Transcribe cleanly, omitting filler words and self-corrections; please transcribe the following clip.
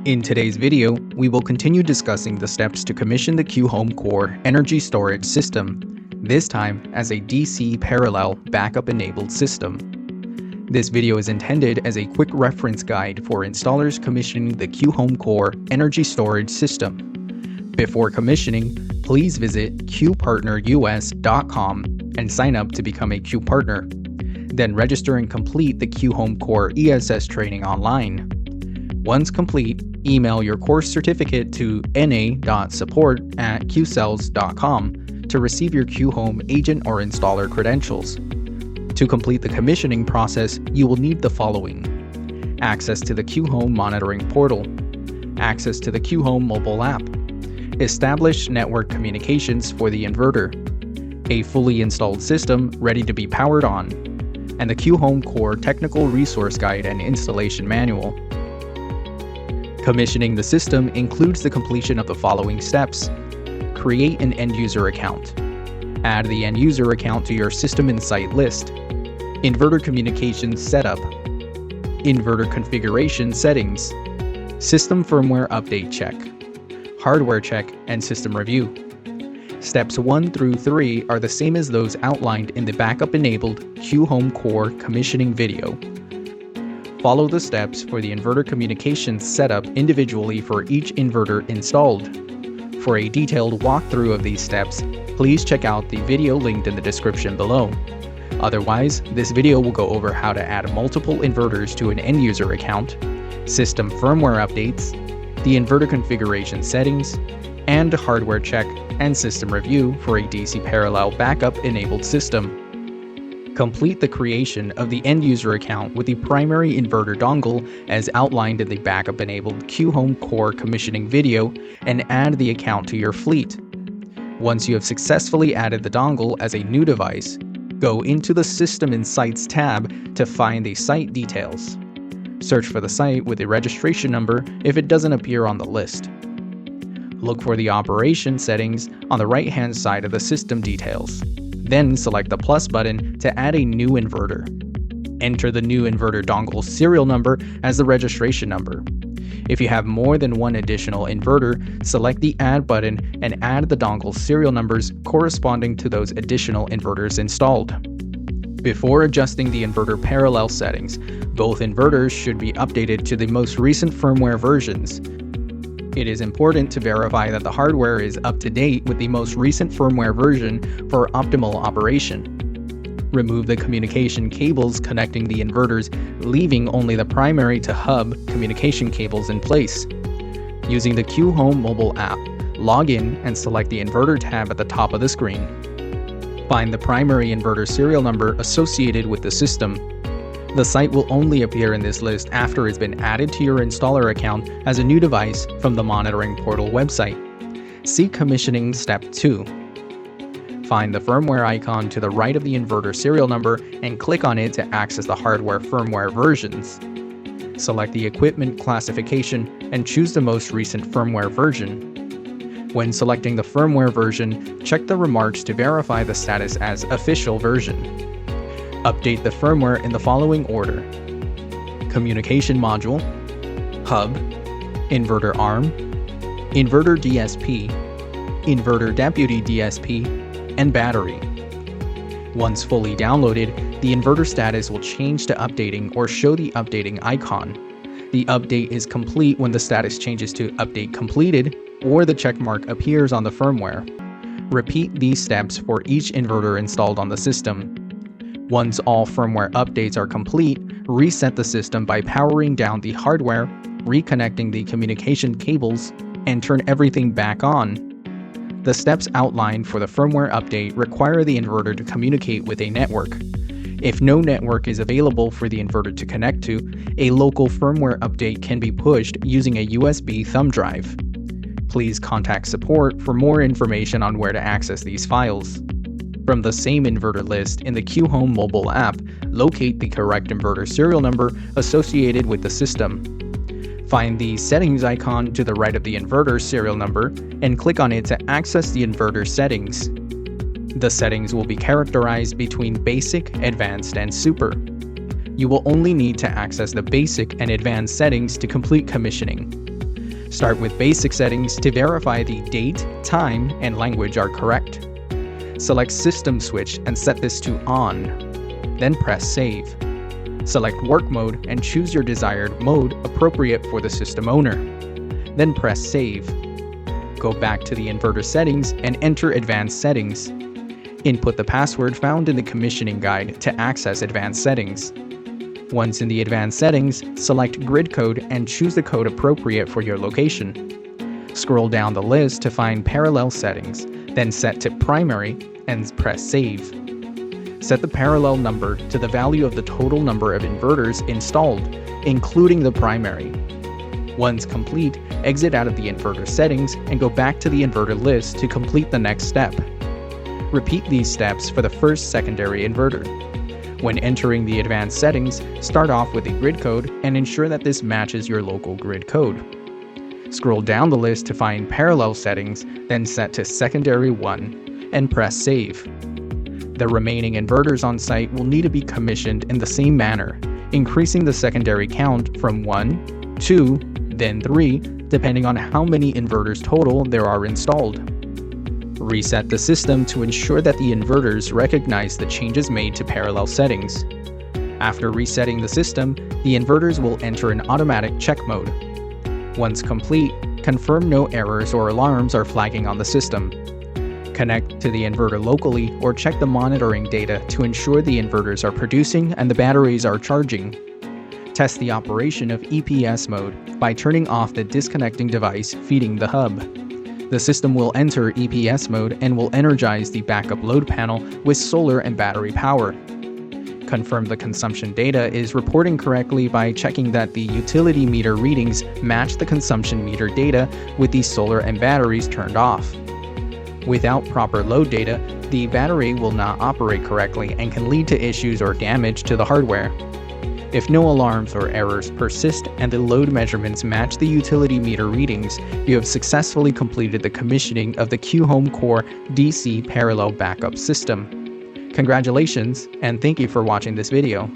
In today's video, we will continue discussing the steps to commission the Q.HOME Core energy storage system, this time as a DC parallel backup-enabled system. This video is intended as a quick reference guide for installers commissioning the Q.HOME Core energy storage system. Before commissioning, please visit QPartnerUS.com and sign up to become a Q Partner. Then register and complete the Q.HOME Core ESS training online. Once complete, email your course certificate to na.support@Qcells.com to receive your Q.HOME agent or installer credentials. To complete the commissioning process, you will need the following: access to the Q.HOME monitoring portal, access to the Q.HOME mobile app, established network communications for the inverter, a fully installed system ready to be powered on, and the Q.HOME Core Technical Resource Guide and Installation Manual. Commissioning the system includes the completion of the following steps: create an end-user account, add the end-user account to your System Insight list, inverter communications setup, inverter configuration settings, system firmware update check, hardware check, and system review. Steps 1 through 3 are the same as those outlined in the backup-enabled Q.HOME Core commissioning video. Follow the steps for the inverter communications setup individually for each inverter installed. For a detailed walkthrough of these steps, please check out the video linked in the description below. Otherwise, this video will go over how to add multiple inverters to an end-user account, system firmware updates, the inverter configuration settings, and hardware check and system review for a DC parallel backup-enabled system. Complete the creation of the end-user account with the primary inverter dongle as outlined in the backup-enabled Q.HOME Core commissioning video and add the account to your fleet. Once you have successfully added the dongle as a new device, go into the System Insights tab to find the site details. Search for the site with a registration number if it doesn't appear on the list. Look for the operation settings on the right-hand side of the system details. Then select the plus button to add a new inverter. Enter the new inverter dongle serial number as the registration number. If you have more than one additional inverter, select the Add button and add the dongle serial numbers corresponding to those additional inverters installed. Before adjusting the inverter parallel settings, both inverters should be updated to the most recent firmware versions. It is important to verify that the hardware is up to date with the most recent firmware version for optimal operation. Remove the communication cables connecting the inverters, leaving only the primary to hub communication cables in place. Using the Q.HOME mobile app, log in and select the Inverter tab at the top of the screen. Find the primary inverter serial number associated with the system. The site will only appear in this list after it's been added to your installer account as a new device from the monitoring portal website. See Commissioning Step 2. Find the firmware icon to the right of the inverter serial number and click on it to access the hardware firmware versions. Select the equipment classification and choose the most recent firmware version. When selecting the firmware version, check the remarks to verify the status as official version. Update the firmware in the following order: communication module, hub, inverter arm, inverter DSP, inverter deputy DSP, and battery. Once fully downloaded, the inverter status will change to updating or show the updating icon. The update is complete when the status changes to update completed or the checkmark appears on the firmware. Repeat these steps for each inverter installed on the system. Once all firmware updates are complete, reset the system by powering down the hardware, reconnecting the communication cables, and turn everything back on. The steps outlined for the firmware update require the inverter to communicate with a network. If no network is available for the inverter to connect to, a local firmware update can be pushed using a USB thumb drive. Please contact support for more information on where to access these files. From the same inverter list in the Q.HOME mobile app, locate the correct inverter serial number associated with the system. Find the settings icon to the right of the inverter serial number and click on it to access the inverter settings. The settings will be characterized between basic, advanced, and super. You will only need to access the basic and advanced settings to complete commissioning. Start with basic settings to verify the date, time, and language are correct. Select System Switch and set this to On. Then press Save. Select Work Mode and choose your desired mode appropriate for the system owner. Then press Save. Go back to the inverter settings and enter Advanced Settings. Input the password found in the commissioning guide to access Advanced Settings. Once in the Advanced Settings, select Grid Code and choose the code appropriate for your location. Scroll down the list to find Parallel Settings, then set to Primary and press Save. Set the parallel number to the value of the total number of inverters installed, including the primary. Once complete, exit out of the inverter settings and go back to the inverter list to complete the next step. Repeat these steps for the first secondary inverter. When entering the advanced settings, start off with a grid code and ensure that this matches your local grid code. Scroll down the list to find Parallel Settings, then set to Secondary 1 and press Save. The remaining inverters on site will need to be commissioned in the same manner, increasing the secondary count from 1, 2, then 3, depending on how many inverters total there are installed. Reset the system to ensure that the inverters recognize the changes made to parallel settings. After resetting the system, the inverters will enter an automatic check mode. Once complete, confirm no errors or alarms are flagging on the system. Connect to the inverter locally or check the monitoring data to ensure the inverters are producing and the batteries are charging. Test the operation of EPS mode by turning off the disconnecting device feeding the hub. The system will enter EPS mode and will energize the backup load panel with solar and battery power. Confirm the consumption data is reporting correctly by checking that the utility meter readings match the consumption meter data with the solar and batteries turned off. Without proper load data, the battery will not operate correctly and can lead to issues or damage to the hardware. If no alarms or errors persist and the load measurements match the utility meter readings, you have successfully completed the commissioning of the Q.HOME Core DC Parallel Backup System. Congratulations, and thank you for watching this video.